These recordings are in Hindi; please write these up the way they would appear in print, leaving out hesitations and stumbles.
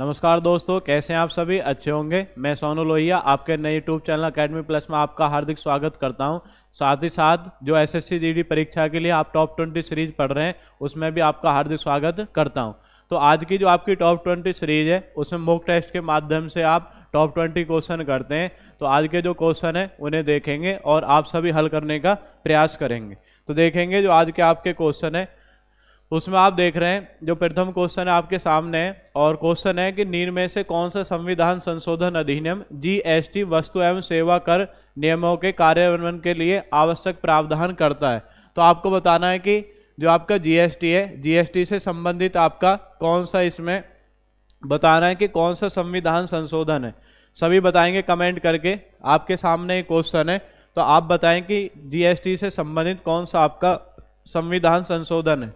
नमस्कार दोस्तों, कैसे हैं आप सभी? अच्छे होंगे। मैं सोनू लोहिया आपके नए यूट्यूब चैनल अकेडमी प्लस में आपका हार्दिक स्वागत करता हूं। साथ ही साथ जो एसएससी जीडी परीक्षा के लिए आप टॉप 20 सीरीज पढ़ रहे हैं उसमें भी आपका हार्दिक स्वागत करता हूं। तो आज की जो आपकी टॉप 20 सीरीज है उसमें मॉक टेस्ट के माध्यम से आप टॉप 20 क्वेश्चन करते हैं। तो आज के जो क्वेश्चन है उन्हें देखेंगे और आप सभी हल करने का प्रयास करेंगे। तो देखेंगे जो आज के आपके क्वेश्चन है उसमें आप देख रहे हैं जो प्रथम क्वेश्चन है आपके सामने है और क्वेश्चन है कि निम्न में से कौन सा संविधान संशोधन अधिनियम जीएसटी वस्तु एवं सेवा कर नियमों के कार्यान्वयन के लिए आवश्यक प्रावधान करता है। तो आपको बताना है कि जो आपका जीएसटी है, जीएसटी से संबंधित आपका कौन सा इसमें बताना है कि कौन सा संविधान संशोधन है। सभी बताएंगे कमेंट करके। आपके सामने एक क्वेश्चन है तो आप बताएं कि जीएसटी से संबंधित कौन सा आपका संविधान संशोधन है।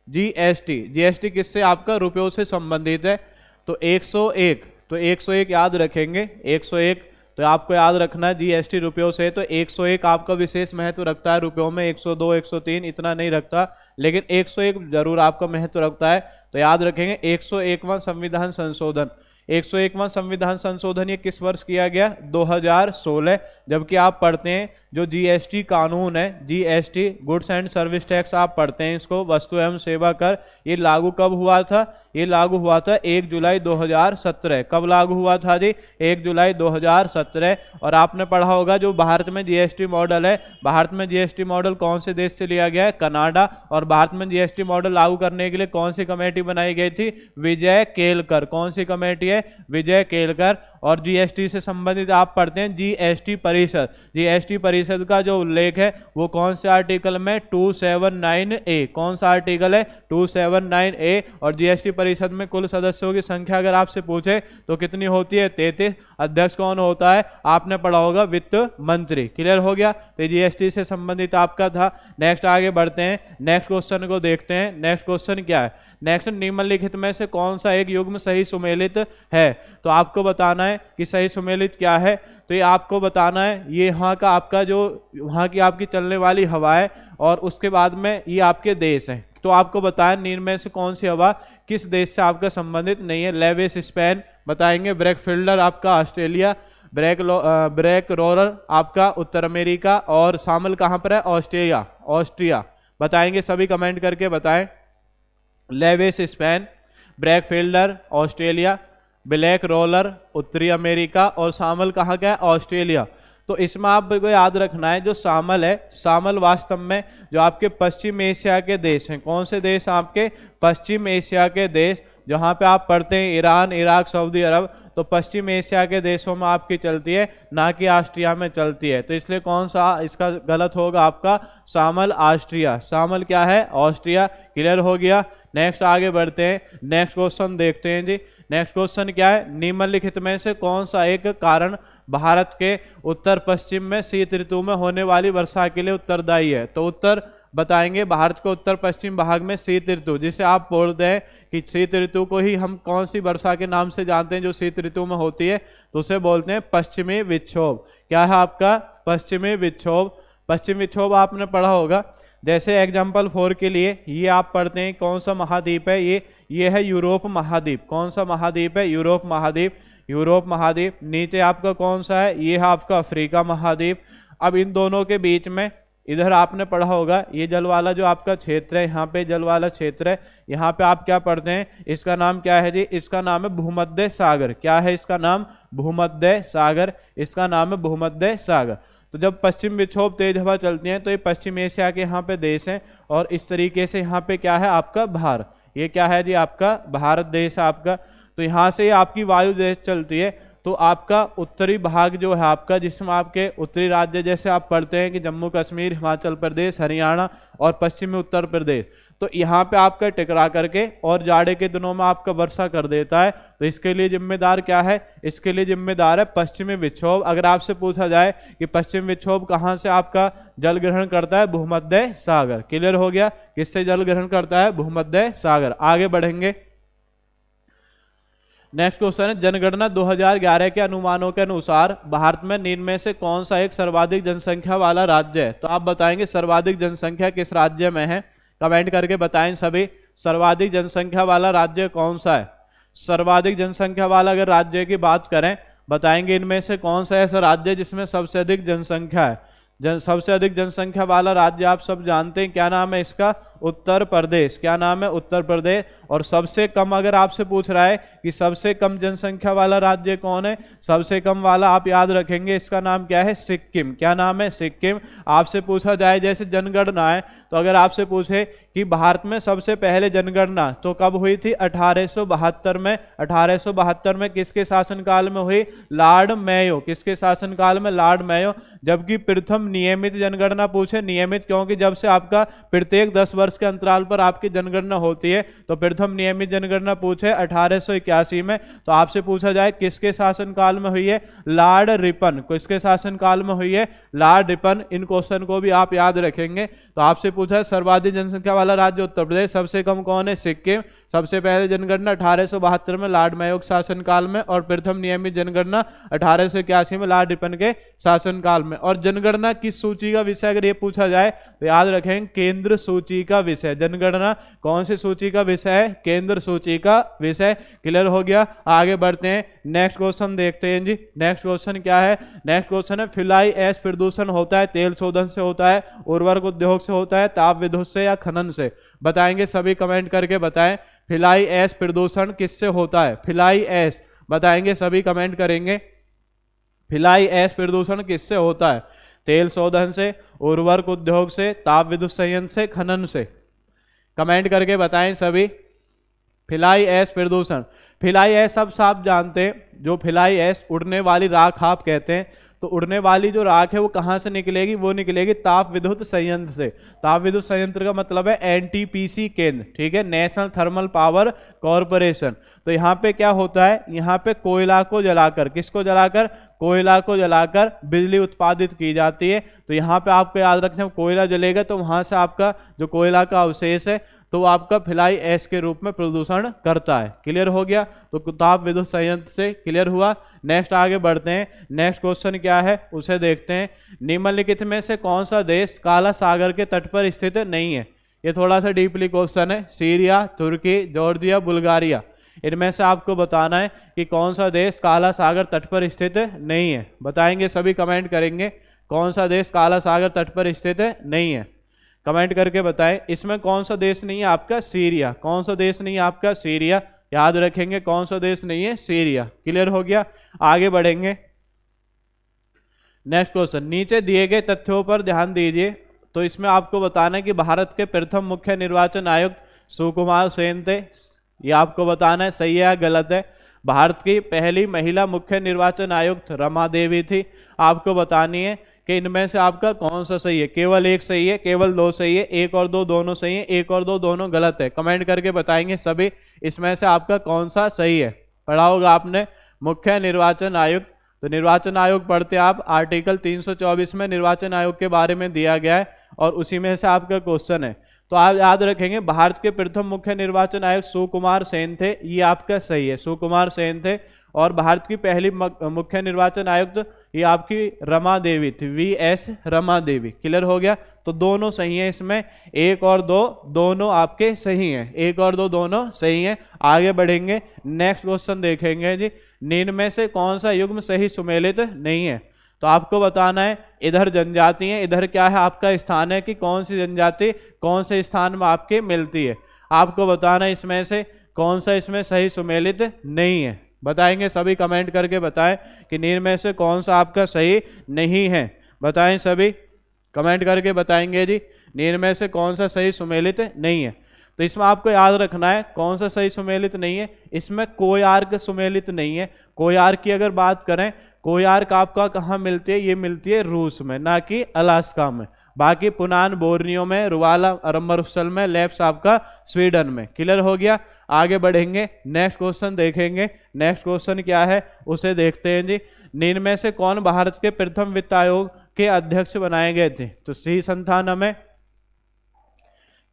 जीएसटी किससे आपका रुपयों से संबंधित है। तो 101, तो 101 याद रखेंगे। 101 तो आपको याद रखना है जीएसटी रुपयों से। तो 101 आपका विशेष महत्व रखता है रुपयों में। 102 103 इतना नहीं रखता, लेकिन 101 जरूर आपका महत्व रखता है। तो याद रखेंगे 101वां संविधान संशोधन। 101वां संविधान संशोधन ये किस वर्ष किया गया? 2016। जबकि आप पढ़ते हैं जो जीएसटी कानून है, GST goods and service tax आप पढ़ते हैं, इसको वस्तु एवं सेवा कर, ये लागू कब हुआ था? ये लागू हुआ था 1 जुलाई 2017। कब लागू हुआ था जी? 1 जुलाई 2017। और आपने पढ़ा होगा जो भारत में जीएसटी मॉडल है, भारत में जीएसटी मॉडल कौन से देश से लिया गया है? कनाडा। और भारत में जीएसटी मॉडल लागू करने के लिए कौन सी कमेटी बनाई गई थी? विजय केलकर। कौन सी कमेटी है? विजय केलकर। और जीएसटी से संबंधित आप पढ़ते हैं जीएसटी परिषद। जीएसटी परिषद का जो उल्लेख है वो कौन से आर्टिकल में? 279A। कौन सा आर्टिकल है? 279A। और जीएसटी परिषद में कुल सदस्यों की संख्या अगर आपसे पूछे तो कितनी होती है? 33। अध्यक्ष कौन होता है? आपने पढ़ा होगा वित्त मंत्री। क्लियर हो गया? तो जीएसटी से संबंधित आपका था। नेक्स्ट आगे बढ़ते हैं, नेक्स्ट क्वेश्चन को देखते हैं। नेक्स्ट क्वेश्चन क्या है? नेक्स्ट, निम्नलिखित में से कौन सा एक युग्म सही सुमेलित है? तो आपको बताना है कि सही सुमेलित क्या है। तो ये आपको बताना है ये यहाँ का आपका जो वहाँ की आपकी चलने वाली हवा है और उसके बाद में ये आपके देश हैं। तो आपको बताएं निम्न में से कौन सी हवा किस देश से आपका संबंधित नहीं है। लेविस स्पेन बताएंगे, ब्रेक फील्डर आपका ऑस्ट्रेलिया, ब्रेक रोलर आपका उत्तर अमेरिका और शामिल कहाँ पर है? ऑस्ट्रिया बताएंगे। सभी कमेंट करके बताएं। लेविस स्पेन, ब्रेक फील्डर ऑस्ट्रेलिया, ब्लैक रोलर उत्तरी अमेरिका और शामिल कहाँ का है? ऑस्ट्रेलिया। तो इसमें आपको याद रखना है जो शामिल है, शामिल वास्तव में जो आपके पश्चिम एशिया के देश हैं। कौन से देश? आपके पश्चिम एशिया के देश। जहाँ पे आप पढ़ते हैं ईरान, इराक, सऊदी अरब, तो पश्चिम एशिया के देशों में आपकी चलती है, ना कि ऑस्ट्रिया में चलती है। तो इसलिए कौन सा इसका गलत होगा? आपका शामिल ऑस्ट्रिया। शामिल क्या है? ऑस्ट्रिया। क्लियर हो गया? नेक्स्ट आगे बढ़ते हैं, नेक्स्ट क्वेश्चन देखते हैं जी। नेक्स्ट क्वेश्चन क्या है? निम्नलिखित में से कौन सा एक कारण भारत के उत्तर पश्चिम में शीत ऋतु में होने वाली वर्षा के लिए उत्तरदायी है? तो उत्तर बताएंगे भारत को उत्तर पश्चिम भाग में शीत ऋतु, जिसे आप बोलते हैं कि शीत ऋतु को ही हम कौन सी वर्षा के नाम से जानते हैं जो शीत ऋतु में होती है? तो उसे बोलते हैं पश्चिमी विक्षोभ। क्या है आपका? पश्चिमी विक्षोभ। पश्चिमी विक्षोभ आपने पढ़ा होगा। जैसे एग्जाम्पल 4 के लिए ये आप पढ़ते हैं कौन सा महाद्वीप है? ये है यूरोप महाद्वीप। कौन सा महाद्वीप है? यूरोप महाद्वीप। यूरोप महाद्वीप। नीचे आपका कौन सा है? ये है आपका अफ्रीका महाद्वीप। अब इन दोनों के बीच में इधर आपने पढ़ा होगा ये जल वाला जो आपका क्षेत्र है, यहाँ पे जल वाला क्षेत्र है, यहाँ पे आप क्या पढ़ते हैं? इसका नाम क्या है जी? इसका नाम है भूमध्य सागर। क्या है इसका नाम? भूमध्य सागर। इसका नाम है भूमध्य सागर। तो जब पश्चिम विक्षोभ तेज हवा चलती है तो ये पश्चिम एशिया के यहाँ पे देश हैं और इस तरीके से यहाँ पे क्या है? आपका भारत। ये क्या है जी? आपका भारत देश है आपका। तो यहाँ से आपकी वायु देश चलती है तो आपका उत्तरी भाग जो है आपका, जिसमें आपके उत्तरी राज्य जैसे आप पढ़ते हैं कि जम्मू कश्मीर, हिमाचल प्रदेश, हरियाणा और पश्चिमी उत्तर प्रदेश, तो यहाँ पे आपका टकरा करके और जाड़े के दिनों में आपका वर्षा कर देता है। तो इसके लिए जिम्मेदार क्या है? इसके लिए जिम्मेदार है पश्चिमी विक्षोभ। अगर आपसे पूछा जाए कि पश्चिम विक्षोभ कहाँ से आपका जल ग्रहण करता है? भूमध्य सागर। क्लियर हो गया? किससे जल ग्रहण करता है? भूमध्य सागर। आगे बढ़ेंगे, नेक्स्ट क्वेश्चन है जनगणना 2011 के अनुमानों के अनुसार भारत में निम्न में से कौन सा एक सर्वाधिक जनसंख्या वाला राज्य है? तो आप बताएंगे सर्वाधिक जनसंख्या किस राज्य में है? कमेंट करके बताएं सभी। सर्वाधिक जनसंख्या वाला राज्य कौन सा है? सर्वाधिक जनसंख्या वाला अगर राज्य की बात करें, बताएंगे इनमें से कौन सा ऐसा राज्य है जिसमें सबसे अधिक जनसंख्या है। सबसे अधिक जनसंख्या वाला राज्य आप सब जानते हैं, क्या नाम है इसका? उत्तर प्रदेश। क्या नाम है? उत्तर प्रदेश। और सबसे कम अगर आपसे पूछ रहा है कि सबसे कम जनसंख्या वाला राज्य कौन है, सबसे कम वाला आप याद रखेंगे इसका नाम क्या है? सिक्किम। क्या नाम है? सिक्किम। आपसे पूछा जाए जैसे जनगणना है, तो अगर आपसे पूछे कि भारत में सबसे पहले जनगणना तो कब हुई थी? 1872 में। 1872 में किसके शासनकाल में हुई? Lord Mayo. किसके शासनकाल में? Lord Mayo. जबकि प्रथम नियमित जनगणना पूछे, नियमित क्योंकि जब से आपका प्रत्येक 10 वर्ष के अंतराल पर आपकी जनगणना होती है, तो प्रथम नियमित जनगणना पूछे 1881 में। तो आपसे पूछा जाए किसके शासनकाल में हुई है? Lord Ripon. किसके शासनकाल में हुई है? Lord Ripon. इन क्वेश्चन को भी आप याद रखेंगे। तो आपसे पूछा है सर्वाधिक जनसंख्या वाला राज्य उत्तर प्रदेश, सबसे कम कौन है? सिक्किम। सबसे पहले जनगणना 1872 में लॉर्ड मेयो के शासनकाल में, और प्रथम नियमित जनगणना 1881 में लॉर्ड रिपन के शासनकाल में। और जनगणना किस सूची का विषय अगर ये पूछा जाए तो याद रखें केंद्र सूची का विषय। जनगणना कौन सी सूची का विषय है? केंद्र सूची का विषय। क्लियर हो गया? आगे बढ़ते हैं, नेक्स्ट क्वेश्चन देखते हैं जी। नेक्स्ट क्वेश्चन क्या है? नेक्स्ट क्वेश्चन है फ्लाई ऐश प्रदूषण होता है तेल शोधन से होता है, उर्वरक उद्योग से होता है, ताप विद्युत से या खनन से? बताएंगे सभी कमेंट करके बताएं फ्लाई ऐश प्रदूषण किससे होता है? फ्लाई ऐश बताएंगे सभी कमेंट करेंगे। फ्लाई ऐश प्रदूषण किससे होता है? तेल शोधन से, उर्वरक उद्योग से, ताप विद्युत संयंत्र से, खनन से? कमेंट करके बताएं सभी। फ्लाई ऐश प्रदूषण, फ्लाई ऐश सब साफ जानते हैं, जो फ्लाई ऐश उड़ने वाली राख आप कहते हैं, तो उड़ने वाली जो राख है वो कहाँ से निकलेगी? वो निकलेगी ताप विद्युत संयंत्र से। ताप विद्युत संयंत्र का मतलब है एनटीपीसी केंद्र, ठीक है, नेशनल थर्मल पावर कॉरपोरेशन। तो यहाँ पे क्या होता है? यहाँ पे कोयला को जलाकर, किसको जलाकर? कोयला को जलाकर बिजली उत्पादित की जाती है। तो यहाँ पे आपको याद रखना, कोयला जलेगा तो वहां से आपका जो कोयला का अवशेष है तो आपका फ्लाई ऐश के रूप में प्रदूषण करता है। क्लियर हो गया? तो ताप विद्युत संयंत्र से क्लियर हुआ। नेक्स्ट आगे बढ़ते हैं, नेक्स्ट क्वेश्चन क्या है उसे देखते हैं। निम्नलिखित में से कौन सा देश काला सागर के तट पर स्थित नहीं है? ये थोड़ा सा डीपली क्वेश्चन है। सीरिया, तुर्की, जॉर्जिया, बुल्गारिया, इनमें से आपको बताना है कि कौन सा देश काला सागर तट पर स्थित नहीं है। बताएंगे सभी कमेंट करेंगे कौन सा देश काला सागर तट पर स्थित नहीं है। कमेंट करके बताएं। इसमें कौन सा देश नहीं है आपका? सीरिया। कौन सा देश नहीं है आपका? सीरिया। याद रखेंगे कौन सा देश नहीं है? सीरिया। क्लियर हो गया? आगे बढ़ेंगे, नेक्स्ट क्वेश्चन। नीचे दिए गए तथ्यों पर ध्यान दीजिए। तो इसमें आपको बताना है कि भारत के प्रथम मुख्य निर्वाचन आयुक्त सुकुमार सेन थे। ये आपको बताना है सही है या गलत है। भारत की पहली महिला मुख्य निर्वाचन आयुक्त रमा देवी थी। आपको बतानी है कि इनमें से आपका कौन सा सही है। केवल एक सही है, केवल दो सही है, एक और दो दोनों सही है, एक और दो दोनों गलत है। कमेंट करके बताएंगे सभी इसमें से आपका कौन सा सही है। पढ़ा होगा आपने मुख्य निर्वाचन आयुक्त। तो निर्वाचन आयोग पढ़ते आप, आर्टिकल 324 में निर्वाचन आयोग के बारे में दिया गया है और उसी में से आपका क्वेश्चन है। तो आप याद रखेंगे भारत के प्रथम मुख्य निर्वाचन आयुक्त सुकुमार सेन थे। ये आपका सही है, सुकुमार सेन थे। और भारत की पहली मुख्य निर्वाचन आयुक्त ये आपकी रमा देवी थी, वीएस रमा देवी। क्लियर हो गया? तो दोनों सही हैं इसमें, एक और दो दोनों आपके सही हैं, एक और दो दोनों सही हैं। आगे बढ़ेंगे, नेक्स्ट क्वेश्चन देखेंगे जी। निम्न में से कौन सा युग्म सही सुमेलित नहीं है? तो आपको बताना है इधर जनजाति है, इधर क्या है आपका स्थान है कि कौन सी जनजाति कौन से स्थान में आपके मिलती है। आपको बताना है इसमें से कौन सा इसमें सही सुमेलित नहीं है। बताएंगे सभी कमेंट करके बताएं कि निम्न में से कौन सा आपका सही नहीं है। बताएं सभी कमेंट करके बताएंगे जी निम्न में से कौन सा सही सुमेलित नहीं है। तो इसमें आपको याद रखना है कौन सा सही सुमेलित नहीं है। इसमें कोयार्क सुमेलित नहीं है। कोयार्क की अगर बात करें, कोयार्क आपका कहाँ मिलती है? ये मिलती है रूस में, ना कि अलास्का में। बाकी पुनान बोर्नियो में, रुवाला अरम्बरुसल में, लेप्स आपका स्वीडन में। क्लियर हो गया? आगे बढ़ेंगे, नेक्स्ट क्वेश्चन देखेंगे। नेक्स्ट क्वेश्चन क्या है उसे देखते हैं जी। निम्न में से कौन भारत के प्रथम वित्त आयोग के अध्यक्ष बनाए गए थे? तो सी संथानम है,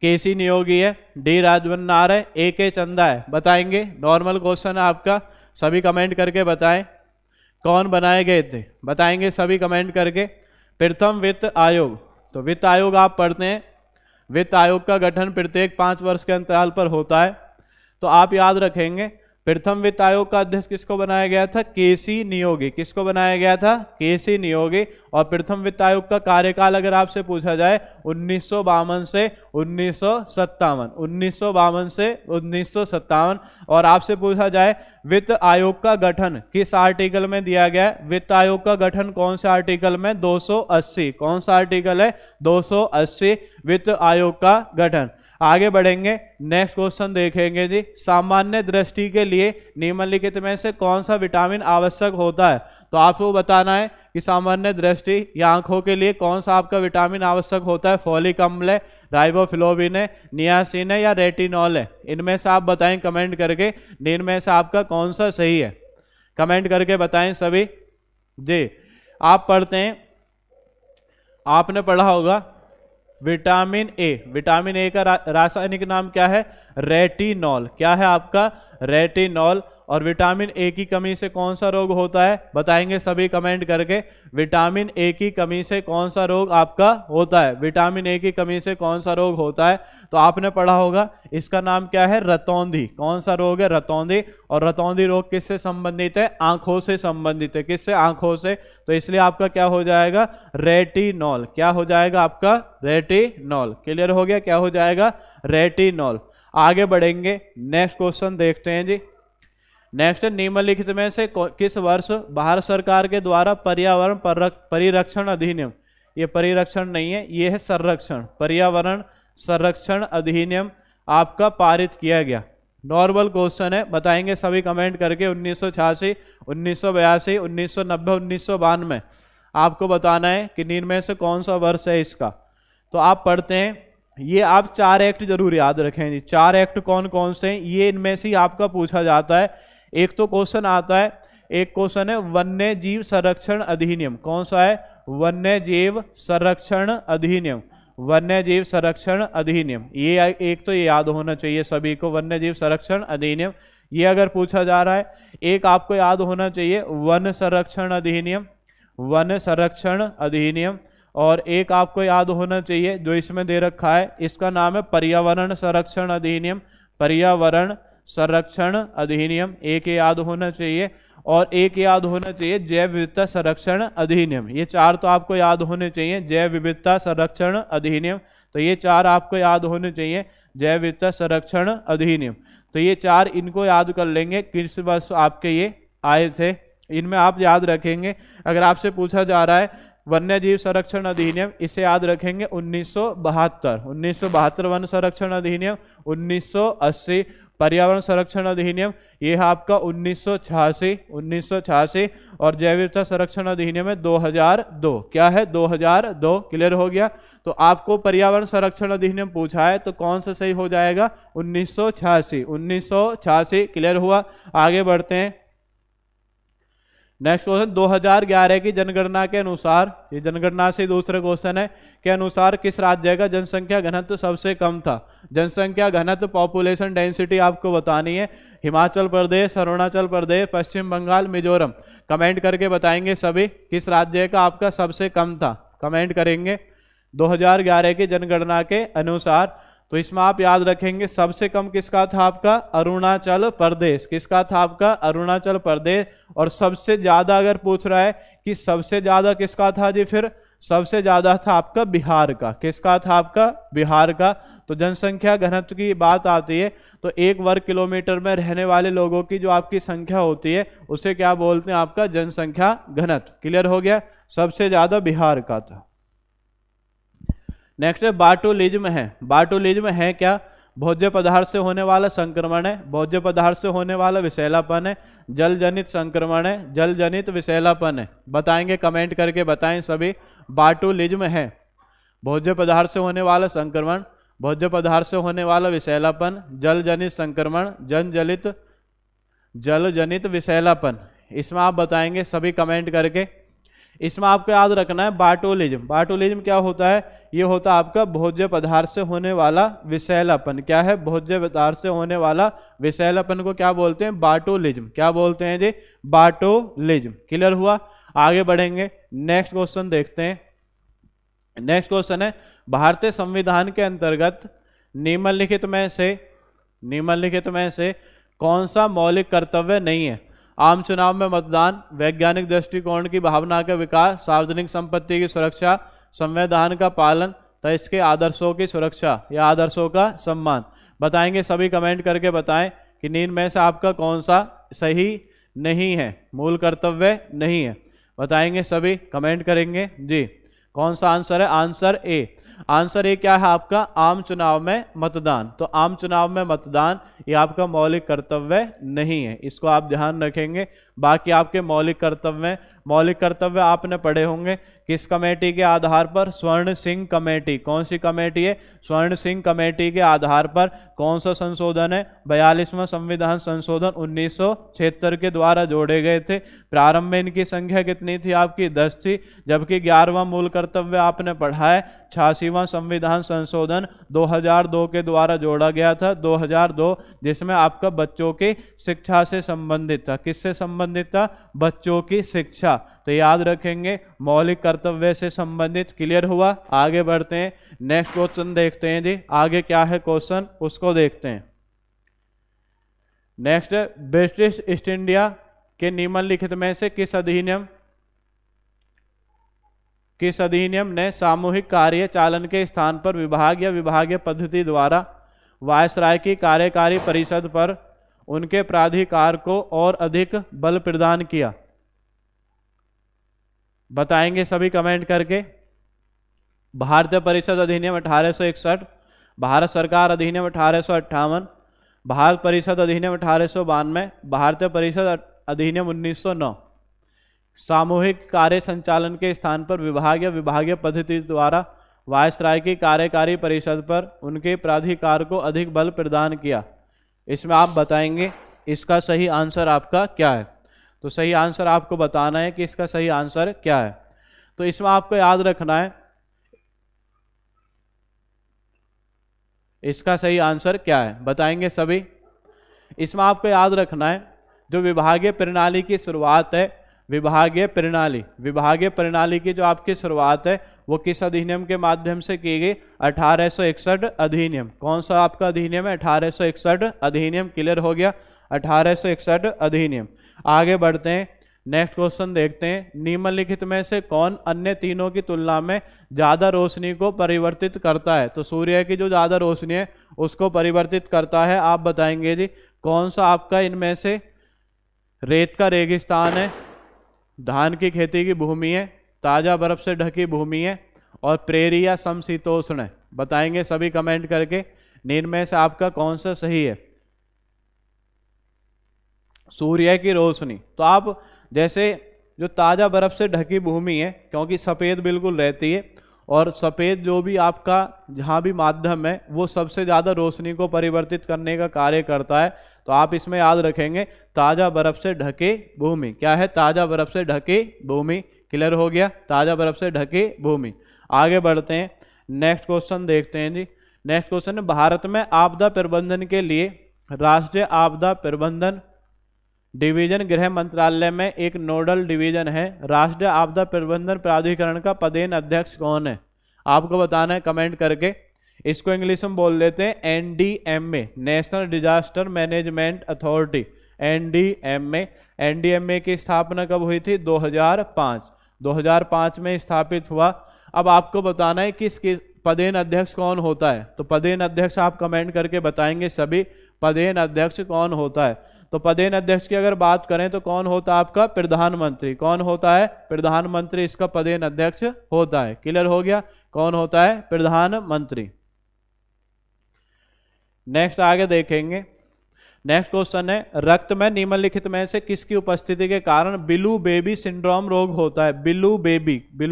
केसी नियोगी है, डी राजवन्नार है, ए के चंदा है। बताएंगे, नॉर्मल क्वेश्चन है आपका, सभी कमेंट करके बताएं कौन बनाए गए थे। बताएंगे सभी कमेंट करके। प्रथम वित्त आयोग, तो वित्त आयोग आप पढ़ते हैं, वित्त आयोग का गठन प्रत्येक 5 वर्ष के अंतराल पर होता है। तो आप याद रखेंगे प्रथम वित्त आयोग का अध्यक्ष किसको बनाया गया था? केसी नियोगी। किसको बनाया गया था? केसी नियोगी। और प्रथम वित्त आयोग का कार्यकाल अगर आपसे पूछा जाए 1952 से 1957, 1952 से 1957। और आपसे पूछा जाए वित्त आयोग का गठन किस आर्टिकल में दिया गया है? वित्त आयोग का गठन कौन से आर्टिकल में? 280। कौन सा आर्टिकल है? 280, वित्त आयोग का गठन। आगे बढ़ेंगे, नेक्स्ट क्वेश्चन देखेंगे जी। सामान्य दृष्टि के लिए निम्नलिखित में से कौन सा विटामिन आवश्यक होता है? तो आपको बताना है कि सामान्य दृष्टि या आंखों के लिए कौन सा आपका विटामिन आवश्यक होता है। फोलिक अम्ल है, राइबोफ्लोविन है, नियासिन है या रेटिनॉल है? इनमें से आप बताएं कमेंट करके, इनमें से आपका कौन सा सही है, कमेंट करके बताएं सभी जी। आप पढ़ते हैं, आपने पढ़ा होगा विटामिन ए। विटामिन ए का रासायनिक नाम क्या है? रेटिनॉल। क्या है आपका? रेटिनॉल। और विटामिन ए की कमी से कौन सा रोग होता है? बताएंगे सभी कमेंट करके। विटामिन ए की कमी से कौन सा रोग आपका होता है? विटामिन ए की कमी से कौन सा रोग होता है? तो आपने पढ़ा होगा, इसका नाम क्या है? रतौंधी। कौन सा रोग है? रतौंधी। और रतौंधी रोग किससे संबंधित है? आंखों से संबंधित है। किससे? आंखों से। तो इसलिए आपका क्या हो जाएगा? रेटिनॉल। क्या हो जाएगा आपका? रेटिनॉल। क्लियर हो गया? क्या हो जाएगा? रेटिनॉल। आगे बढ़ेंगे, नेक्स्ट क्वेश्चन देखते हैं जी। नेक्स्ट, निम्नलिखित में से किस वर्ष भारत सरकार के द्वारा पर्यावरण परिरक्षण अधिनियम, ये परिरक्षण नहीं है, ये है संरक्षण, पर्यावरण संरक्षण अधिनियम आपका पारित किया गया? नॉर्मल क्वेश्चन है, बताएंगे सभी कमेंट करके। 1986, 1982, 1990, 1992 आपको बताना है कि इनमें में से कौन सा वर्ष है इसका। तो आप पढ़ते हैं, ये आप 4 एक्ट जरूर याद रखें जी। 4 एक्ट कौन कौन से हैं, ये इनमें से आपका पूछा जाता है। एक तो क्वेश्चन आता है, एक क्वेश्चन है वन्य जीव संरक्षण अधिनियम। कौन सा है? वन्य जीव संरक्षण अधिनियम। वन्य जीव संरक्षण अधिनियम, ये एक तो ये याद होना चाहिए सभी को, वन्य जीव संरक्षण अधिनियम। ये अगर पूछा जा रहा है, एक आपको याद होना चाहिए वन संरक्षण अधिनियम, वन संरक्षण अधिनियम। और एक आपको याद होना चाहिए जो इसमें दे रखा है, इसका नाम है पर्यावरण संरक्षण अधिनियम, पर्यावरण संरक्षण अधिनियम, एक याद होना चाहिए। और एक याद होना चाहिए जैव विविधता संरक्षण अधिनियम। ये 4 तो आपको याद होने चाहिए, जैव विविधता संरक्षण अधिनियम। तो ये 4 आपको याद होने चाहिए, जैव विविधता संरक्षण अधिनियम। तो ये 4 इनको याद कर लेंगे, किस वर्ष आपके ये आए थे, इनमें आप याद रखेंगे। अगर आपसे पूछा जा रहा है वन्य जीव संरक्षण अधिनियम, इसे याद रखेंगे 1972, 1972 वन संरक्षण अधिनियम, 1980 पर्यावरण संरक्षण अधिनियम, ये है आपका 1986, 1986। और जैव विविधता संरक्षण अधिनियम है 2002। क्या है? 2002। क्लियर हो गया? तो आपको पर्यावरण संरक्षण अधिनियम पूछा है तो कौन सा सही हो जाएगा? 1986, 1986। क्लियर हुआ? आगे बढ़ते हैं, नेक्स्ट क्वेश्चन। 2011 की जनगणना के अनुसार, ये जनगणना से दूसरा क्वेश्चन है, के अनुसार किस राज्य का जनसंख्या घनत्व सबसे कम था? जनसंख्या घनत्व, पॉपुलेशन डेंसिटी आपको बतानी है। हिमाचल प्रदेश, अरुणाचल प्रदेश, पश्चिम बंगाल, मिजोरम। कमेंट करके बताएंगे सभी किस राज्य का आपका सबसे कम था, कमेंट करेंगे। 2011 की जनगणना के अनुसार, तो इसमें आप याद रखेंगे सबसे कम किसका था आपका? अरुणाचल प्रदेश। किसका था आपका? अरुणाचल प्रदेश। और सबसे ज्यादा अगर पूछ रहा है कि सबसे ज्यादा किसका था जी, फिर सबसे ज्यादा था आपका बिहार का। किसका था आपका? बिहार का। तो जनसंख्या घनत्व की बात आती है तो 1 वर्ग किलोमीटर में रहने वाले लोगों की जो आपकी संख्या होती है उसे क्या बोलते हैं? आपका जनसंख्या घनत्व। क्लियर हो गया? सबसे ज्यादा बिहार का था। नेक्स्ट है बाटुलिज्म है। बाटुलिज्म है क्या? भोज्य पदार्थ से होने वाला संक्रमण है, भोज्य पदार्थ से होने वाला विषैलापन है, जल जनित संक्रमण है, जल जनित विषैलापन है। बताएंगे कमेंट करके बताएं सभी। बाटुलिज्म है, भोज्य पदार्थ से होने वाला संक्रमण, भोज्य पदार्थ से होने वाला विषैलापन, जल जनित संक्रमण, जल जनित विषैलापन। इसमें आप बताएंगे सभी कमेंट करके। इसमें आपको याद रखना है बाटुलिज्म। बाटुलिज्म क्या होता है? ये होता है आपका भोज्य पदार्थ से होने वाला विषैलापन। क्या है? भोज्य पदार्थ से होने वाला विषैलापन को क्या बोलते हैं? बाटुलिज्म। क्या बोलते हैं जी? बाटुलिज्म। क्लियर हुआ? आगे बढ़ेंगे, नेक्स्ट क्वेश्चन देखते हैं। नेक्स्ट क्वेश्चन है, भारतीय संविधान के अंतर्गत निम्नलिखित में से कौन सा मौलिक कर्तव्य नहीं है? आम चुनाव में मतदान, वैज्ञानिक दृष्टिकोण की भावना का विकास, सार्वजनिक संपत्ति की सुरक्षा, संविधान का पालन, तो इसके आदर्शों की सुरक्षा या आदर्शों का सम्मान। बताएंगे सभी, कमेंट करके बताएं कि निम्न में से आपका कौन सा सही नहीं है, मूल कर्तव्य नहीं है। बताएंगे सभी, कमेंट करेंगे जी। कौन सा आंसर है? Answer A. आंसर ए क्या है आपका? आम चुनाव में मतदान। तो आम चुनाव में मतदान ये आपका मौलिक कर्तव्य नहीं है, इसको आप ध्यान रखेंगे। बाकी आपके मौलिक कर्तव्य आपने पढ़े होंगे किस कमेटी के आधार पर? स्वर्ण सिंह कमेटी। कौन सी कमेटी है? स्वर्ण सिंह कमेटी के आधार पर। कौन सा संशोधन है? 42वां संविधान संशोधन 1976 के द्वारा जोड़े गए थे। प्रारंभ में इनकी संख्या कितनी थी आपकी? 10 थी, जबकि 11वां मूल कर्तव्य आपने पढ़ा है 86वां संविधान संशोधन 2002 के द्वारा जोड़ा गया था, 2002, जिसमें आपका बच्चों की शिक्षा से संबंधित था। किससे संबंधित था? बच्चों की शिक्षा। तो याद रखेंगे, मौलिक कर्तव्य से संबंधित। क्लियर हुआ? आगे बढ़ते हैं, नेक्स्ट क्वेश्चन देखते हैं जी। आगे क्या है क्वेश्चन, उसको देखते हैं। नेक्स्ट है, ब्रिटिश ईस्ट इंडिया के निम्नलिखित में से किस अधिनियम ने सामूहिक कार्य चालन के स्थान पर विभाग या विभागीय पद्धति द्वारा वायसराय की कार्यकारी परिषद पर उनके प्राधिकार को और अधिक बल प्रदान किया? बताएंगे सभी कमेंट करके। भारतीय परिषद अधिनियम 1861, भारत सरकार अधिनियम 1858, भारत परिषद अधिनियम 1892, भारतीय परिषद अधिनियम 1909। सामूहिक कार्य संचालन के स्थान पर विभाग या विभागीय पद्धति द्वारा वायसराय की कार्यकारी परिषद पर उनके प्राधिकार को अधिक बल प्रदान किया। इसमें आप बताएंगे इसका सही आंसर आपका क्या है। तो सही आंसर आपको बताना है कि इसका सही आंसर क्या है। तो इसमें आपको याद रखना है इसका सही आंसर क्या है। बताएंगे सभी। इसमें आपको याद रखना है जो विभागीय प्रणाली की शुरुआत है, विभागीय प्रणाली की जो आपकी शुरुआत है वो किस अधिनियम के माध्यम से की गई? 1861 अधिनियम। कौन सा आपका अधिनियम है? 1861 अधिनियम। क्लियर हो गया? 1861 अधिनियम। आगे बढ़ते हैं, नेक्स्ट क्वेश्चन देखते हैं। निम्नलिखित में से कौन अन्य तीनों की तुलना में ज्यादा रोशनी को परिवर्तित करता है? तो सूर्य की जो ज्यादा रोशनी है उसको परिवर्तित करता है। आप बताएंगे जी कौन सा आपका इनमें से रेत का रेगिस्तान है, धान की खेती की भूमि है, ताजा बर्फ से ढकी भूमि है, और प्रेरी या समशीतोष्ण है। बताएंगे सभी कमेंट करके निम्न में से आपका कौन सा सही है? सूर्य की रोशनी। तो आप जैसे जो ताजा बर्फ से ढकी भूमि है, क्योंकि सफेद बिल्कुल रहती है, और सफेद जो भी आपका जहाँ भी माध्यम है वो सबसे ज़्यादा रोशनी को परिवर्तित करने का कार्य करता है। तो आप इसमें याद रखेंगे ताज़ा बर्फ से ढके भूमि। क्या है? ताज़ा बर्फ से ढकी भूमि। क्लियर हो गया? ताज़ा बर्फ से ढकी भूमि। आगे बढ़ते हैं, नेक्स्ट क्वेश्चन देखते हैं जी। नेक्स्ट क्वेश्चन है, भारत में आपदा प्रबंधन के लिए राष्ट्रीय आपदा प्रबंधन डिवीजन गृह मंत्रालय में एक नोडल डिवीजन है। राष्ट्रीय आपदा प्रबंधन प्राधिकरण का पदेन अध्यक्ष कौन है? आपको बताना है कमेंट करके। इसको इंग्लिश में बोल देते हैं NDMA, national disaster management authority. NDMA की स्थापना कब हुई थी? 2005 में स्थापित हुआ। अब आपको बताना है कि इसके पदेन अध्यक्ष कौन होता है। तो पदेन अध्यक्ष आप कमेंट करके बताएंगे सभी, पदेन अध्यक्ष कौन होता है। तो पदेन अध्यक्ष की अगर बात करें तो कौन होता है आपका? प्रधानमंत्री। कौन होता है? प्रधानमंत्री इसका पदेन अध्यक्ष होता है। क्लियर हो गया? कौन होता है? प्रधानमंत्री। नेक्स्ट आगे देखेंगे, नेक्स्ट क्वेश्चन है, रक्त में निम्नलिखित में से किसकी उपस्थिति के कारण बिलू बेबी सिंड्रोम रोग होता है? बिलू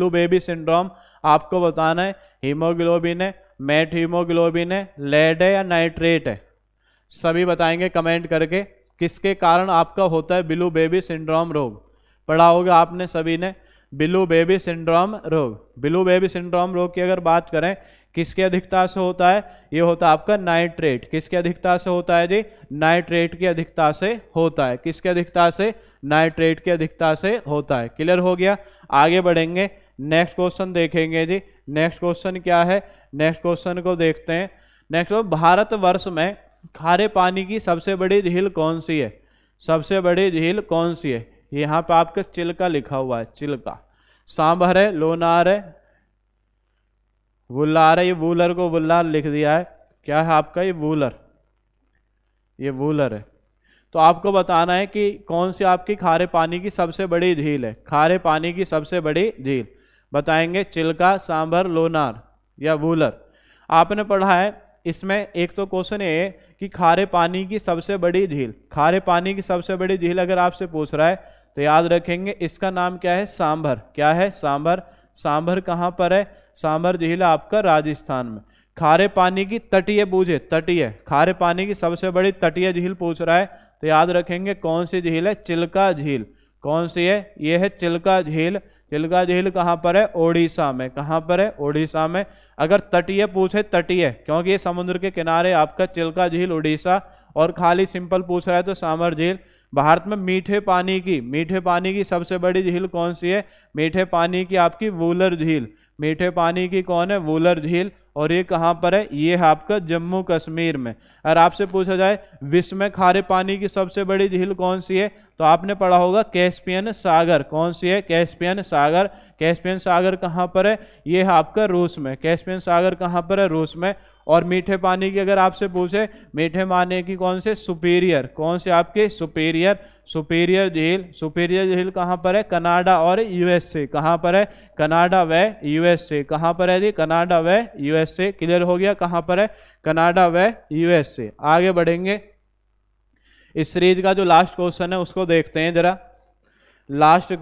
बेबी सिंड्रोम आपको बताना है हीमोग्लोबिन है, मेट हीमोग्लोबिन है, लेड है या नाइट्रेट है। सभी बताएंगे कमेंट करके किसके कारण आपका होता है बिलू बेबी सिंड्रोम रोग। पढ़ा होगा आपने सभी ने बिलू बेबी सिंड्रोम रोग। बिलू बेबी सिंड्रोम रोग की अगर बात करें किसकी अधिकता से होता है? ये होता है आपका नाइट्रेट। किसकी अधिकता से होता है जी? नाइट्रेट की अधिकता से होता है। किसकी अधिकता से? नाइट्रेट की अधिकता से होता है। क्लियर हो गया? आगे बढ़ेंगे, नेक्स्ट क्वेश्चन देखेंगे जी। नेक्स्ट क्वेश्चन क्या है? नेक्स्ट क्वेश्चन को देखते हैं। नेक्स्ट भारतवर्ष में खारे पानी की सबसे बड़ी झील कौन सी है? सबसे बड़ी झील कौन सी है? यहाँ पे आपका चिल्का लिखा हुआ है, चिल्का। सांभर है, लोनार है, वुल्लार है। ये वूलर को वुल्लार लिख दिया है। क्या है आपका? ये वूलर, ये वूलर है। तो आपको बताना है कि कौन सी आपकी खारे पानी की सबसे बड़ी झील है। खारे पानी की सबसे बड़ी झील बताएंगे चिल्का, सांभर, लोनार या वूलर। आपने पढ़ा है इसमें एक तो क्वेश्चन ये है कि खारे पानी की सबसे बड़ी झील, खारे पानी की सबसे बड़ी झील अगर आपसे पूछ रहा है तो याद रखेंगे इसका नाम क्या है? सांभर। क्या है? सांभर। सांभर कहाँ पर है? सांभर झील आपका राजस्थान में। खारे पानी की तटीय पूछे, तटीय, खारे पानी की सबसे बड़ी तटीय झील पूछ रहा है तो याद रखेंगे कौन सी झील है? चिल्का झील। कौन सी है? ये है चिल्का झील। चिल्का झील कहाँ पर है? ओडिशा में। कहाँ पर है? ओडिशा में। अगर तटीय पूछे, तटीय क्योंकि ये समुद्र के किनारे आपका चिल्का झील उड़ीसा, और खाली सिंपल पूछ रहा है तो सांभर झील। भारत में मीठे पानी की सबसे बड़ी झील कौन सी है? मीठे पानी की आपकी वूलर झील। मीठे पानी की कौन है? वूलर झील। और ये कहाँ पर है? ये है आपका जम्मू कश्मीर में। अगर आपसे पूछा जाए विश्व में खारे पानी की सबसे बड़ी झील कौन सी है तो आपने पढ़ा होगा कैस्पियन सागर। कौन सी है? कैस्पियन सागर। कैस्पियन सागर कहाँ पर है? ये है आपका रूस में। कैस्पियन सागर कहाँ पर है? रूस में। और मीठे पानी की अगर आपसे पूछे, मीठे पानी की कौन से? सुपीरियर। कौन से आपके? सुपीरियर। सुपीरियर झील। सुपीरियर झील कहाँ पर है? कनाडा और यूएसए। कहाँ पर है? कनाडा व यूएसए। कहाँ पर है जी? कनाडा व यूएसए। क्लियर हो गया? कहाँ पर है? कनाडा व यूएसए। आगे बढ़ेंगे। इस सीरीज का जो लास्ट क्वेश्चन है उसको देखते हैं जरा। लास्ट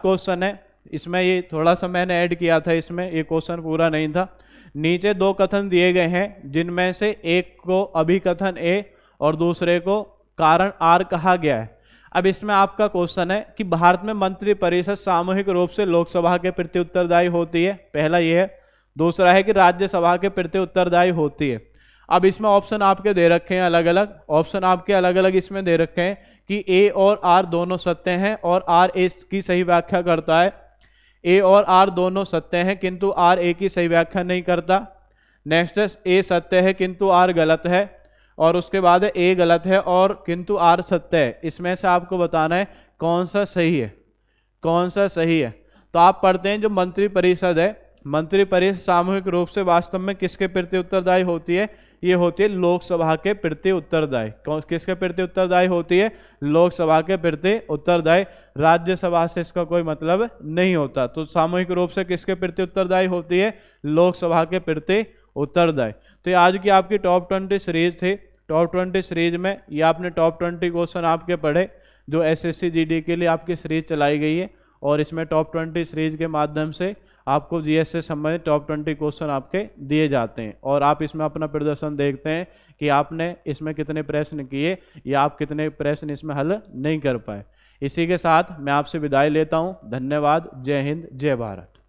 क्वेश्चन है, इसमें ये थोड़ा सा मैंने ऐड किया था, इसमें ये क्वेश्चन पूरा नहीं था। नीचे दो कथन दिए गए हैं जिनमें से एक को अभिकथन ए और दूसरे को कारण आर कहा गया है। अब इसमें आपका क्वेश्चन है कि भारत में मंत्रिपरिषद सामूहिक रूप से लोकसभा के प्रति उत्तरदायी होती है। पहला ये है। दूसरा है कि राज्यसभा के प्रति उत्तरदायी होती है। अब इसमें ऑप्शन आपके दे रखे हैं अलग अलग, ऑप्शन आपके अलग अलग इसमें दे रखे हैं कि ए और आर दोनों सत्य हैं और आर ए की सही व्याख्या करता है। ए और आर दोनों सत्य हैं किंतु आर ए की सही व्याख्या नहीं करता। नेक्स्ट है ए सत्य है किंतु आर गलत है, और उसके बाद है ए गलत है और किंतु आर सत्य है। इसमें से आपको बताना है कौन सा सही है, कौन सा सही है। तो आप पढ़ते हैं जो मंत्रिपरिषद है, मंत्रिपरिषद सामूहिक रूप से वास्तव में किसके प्रति उत्तरदायी होती है? ये होती है लोकसभा के प्रति उत्तरदायी। कौन किसके प्रति उत्तरदायी होती है? लोकसभा के प्रति उत्तरदायी। राज्यसभा से इसका कोई मतलब नहीं होता। तो सामूहिक रूप से किसके प्रति उत्तरदायी होती है? लोकसभा के प्रति उत्तरदायी। तो ये आज की आपकी टॉप 20 सीरीज थी। टॉप 20 सीरीज में ये आपने टॉप 20 क्वेश्चन आपके पढ़े जो एसएससी जीडी के लिए आपकी सीरीज चलाई गई है, और इसमें टॉप 20 सीरीज के माध्यम से आपको जीएस से संबंधित टॉप 20 क्वेश्चन आपके दिए जाते हैं, और आप इसमें अपना प्रदर्शन देखते हैं कि आपने इसमें कितने प्रश्न किए या आप कितने प्रश्न इसमें हल नहीं कर पाए। इसी के साथ मैं आपसे विदाई लेता हूं। धन्यवाद। जय हिंद, जय भारत।